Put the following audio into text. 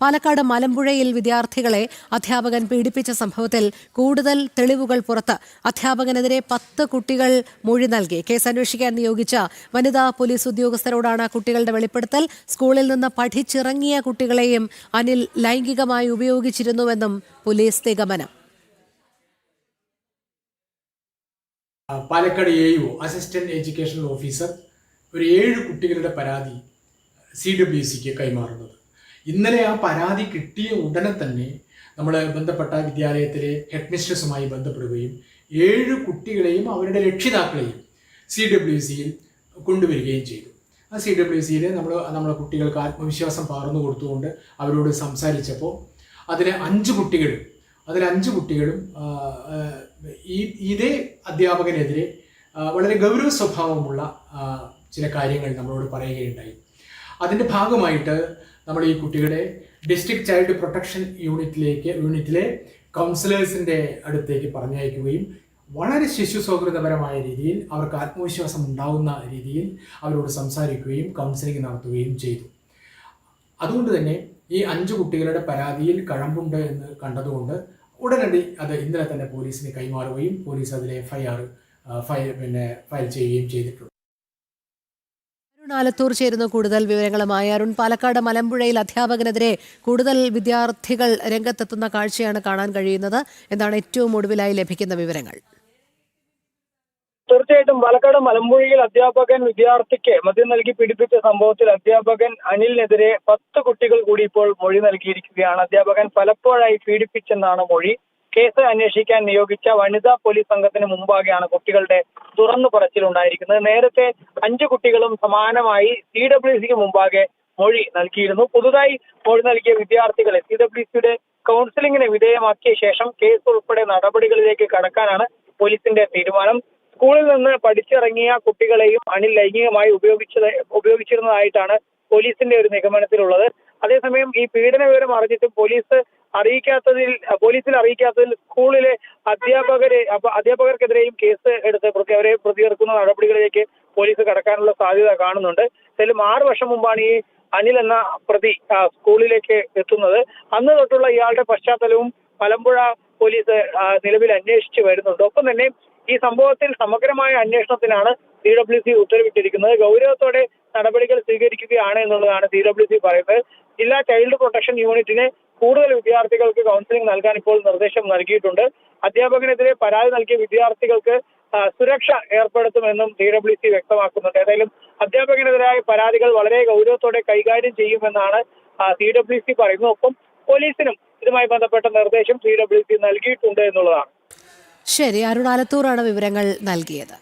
പാലക്കാട് മലമ്പുഴയിൽ വിദ്യാർത്ഥികളെ അധ്യാപകൻ പീഡിപ്പിച്ച സംഭവത്തിൽ കൂടുതൽ തെളിവുകൾ പുറത്ത്. അധ്യാപകനെതിരെ 10 കുട്ടികൾ മൊഴി നൽകി. കേസ് അന്വേഷിക്കാൻ നിയോഗിച്ച വനിതാ പോലീസ് ഉദ്യോഗസ്ഥരോടാണ് കുട്ടികളുടെ വെളിപ്പെടുത്തൽ. സ്കൂളിൽ നിന്ന് പഠിച്ചിറങ്ങിയ കുട്ടികളെയും അനിൽ ലൈംഗികമായി ഉപയോഗിച്ചിരുന്നുവെന്നും പോലീസ് നിഗമനം. Palakkad AEO assistant educational officer ഒരു 7 കുട്ടികളുടെ പരാതി CWCക്ക് കൈമാറുന്നത്. ഇന്നലെ ആ പരാതി കിട്ടിയ ഉടനെ തന്നെ നമ്മൾ ബന്ധപ്പെട്ട വിദ്യാലയത്തിലെ ഹെഡ് മിസ്ട്രസുമായി ബന്ധപ്പെടുകയും 7 കുട്ടികളെയും അവരുടെ രക്ഷിതാക്കളെയും CWCയിൽ കൊണ്ടുവരികയും ചെയ്തു. ആ CWCയിൽ നമ്മളെ കുട്ടികൾക്ക് ആത്മവിശ്വാസം പകർന്നു കൊടുത്തുകൊണ്ട് അവരോട് സംസാരിച്ചപ്പോൾ അതിലെ 5 കുട്ടികളും ഇതേ അധ്യാപകനെതിരെ വളരെ ഗൗരവ സ്വഭാവമുള്ള ചില കാര്യങ്ങൾ നമ്മളോട് പറയുകയുണ്ടായി. അതിൻ്റെ ഭാഗമായിട്ട് നമ്മൾ ഈ കുട്ടികളെ ഡിസ്ട്രിക്ട് ചൈൽഡ് പ്രൊട്ടക്ഷൻ യൂണിറ്റിലെ കൗൺസിലേഴ്സിൻ്റെ അടുത്തേക്ക് പറഞ്ഞയക്കുകയും വളരെ ശിശു സൗഹൃദപരമായ രീതിയിൽ അവർക്ക് ആത്മവിശ്വാസം ഉണ്ടാകുന്ന രീതിയിൽ അവരോട് സംസാരിക്കുകയും കൗൺസിലിംഗ് നടത്തുകയും ചെയ്തു. അതുകൊണ്ട് തന്നെ ഈ 5 കുട്ടികളുടെ പരാതിയിൽ കഴമ്പുണ്ട് എന്ന് കണ്ടതുകൊണ്ട് ഉടനടി അത് ഇന്നലെ തന്നെ പോലീസിന് കൈമാറുകയും പോലീസ് അതിലെ FIR ഫയൽ ചെയ്യുകയും ചെയ്തിട്ടുണ്ട്. അരുൺ ആലത്തൂർ ചേരുന്ന കൂടുതൽ വിവരങ്ങളുമായി. അരുൺ, പാലക്കാട് മലമ്പുഴയിൽ അധ്യാപകനെതിരെ കൂടുതൽ വിദ്യാർത്ഥികൾ രംഗത്തെത്തുന്ന കാഴ്ചയാണ് കാണാൻ കഴിയുന്നത്. എന്താണ് ഏറ്റവും ഒടുവിലായി ലഭിക്കുന്ന വിവരങ്ങൾ? തീർച്ചയായിട്ടും പാലക്കാട് മലമ്പുഴയിൽ അധ്യാപകൻ വിദ്യാർത്ഥിക്ക് മദ്യം നൽകി പീഡിപ്പിച്ച സംഭവത്തിൽ അധ്യാപകൻ അനിലിനെതിരെ 10 കുട്ടികൾ കൂടി ഇപ്പോൾ മൊഴി നൽകിയിരിക്കുകയാണ്. അധ്യാപകൻ പലപ്പോഴായി പീഡിപ്പിച്ചെന്നാണ് മൊഴി. കേസ് അന്വേഷിക്കാൻ നിയോഗിച്ച വനിതാ പോലീസ് സംഘത്തിന് മുമ്പാകെയാണ് കുട്ടികളുടെ തുറന്നു പറച്ചിലുണ്ടായിരിക്കുന്നത്. നേരത്തെ 5 കുട്ടികളും സമാനമായി CWCക്ക് മുമ്പാകെ മൊഴി നൽകിയിരുന്നു. പുതുതായി മൊഴി നൽകിയ വിദ്യാർത്ഥികളെ CWCയുടെ കൗൺസിലിംഗിന് വിധേയമാക്കിയ ശേഷം കേസ് ഉൾപ്പെടെ നടപടികളിലേക്ക് കടക്കാനാണ് പോലീസിന്റെ തീരുമാനം. സ്കൂളിൽ നിന്ന് പഠിച്ചിറങ്ങിയ കുട്ടികളെയും അനിൽ ലൈംഗികമായി ഉപയോഗിച്ചിരുന്നതായിട്ടാണ് പോലീസിന്റെ ഒരു നിഗമനത്തിലുള്ളത്. അതേസമയം ഈ പീഡന വിവരം അറിഞ്ഞിട്ടും പോലീസിൽ അറിയിക്കാത്തതിൽ സ്കൂളിലെ അധ്യാപകർക്കെതിരെയും കേസ് എടുത്ത് അവരെ പ്രതിചേർക്കുന്ന നടപടികളിലേക്ക് പോലീസ് കടക്കാനുള്ള സാധ്യത കാണുന്നുണ്ട്. എന്തായാലും 6 വർഷം മുമ്പാണ് ഈ അനിൽ എന്ന പ്രതി സ്കൂളിലേക്ക് എത്തുന്നത്. അന്ന് തൊട്ടുള്ള ഇയാളുടെ പശ്ചാത്തലവും മലമ്പുഴ പോലീസ് നിലവിൽ അന്വേഷിച്ചു വരുന്നുണ്ട്. ഒപ്പം തന്നെ ഈ സംഭവത്തിൽ സമഗ്രമായ അന്വേഷണത്തിനാണ് CWC ഉത്തരവിട്ടിരിക്കുന്നത്. ഗൗരവത്തോടെ നടപടികൾ സ്വീകരിക്കുകയാണ് എന്നുള്ളതാണ് CWC പറയുന്നത്. ജില്ലാ ചൈൽഡ് പ്രൊട്ടക്ഷൻ യൂണിറ്റിന് കൂടുതൽ വിദ്യാർത്ഥികൾക്ക് കൗൺസിലിംഗ് നൽകാൻ ഇപ്പോൾ നിർദ്ദേശം നൽകിയിട്ടുണ്ട്. അധ്യാപകനെതിരെ പരാതി നൽകിയ വിദ്യാർത്ഥികൾക്ക് സുരക്ഷ ഏർപ്പെടുത്തുമെന്നും CWC വ്യക്തമാക്കുന്നുണ്ട്. ഏതായാലും അധ്യാപകനെതിരായ പരാതികൾ വളരെ ഗൗരവത്തോടെ കൈകാര്യം ചെയ്യുമെന്നാണ് CWC പറയുന്നത്. ഒപ്പം പോലീസിനും ഇതുമായി ബന്ധപ്പെട്ട നിർദ്ദേശം CWC നൽകിയിട്ടുണ്ട് എന്നുള്ളതാണ്. ശരി, അരുൺ ആലത്തൂറാണ് വിവരങ്ങൾ നൽകിയത്.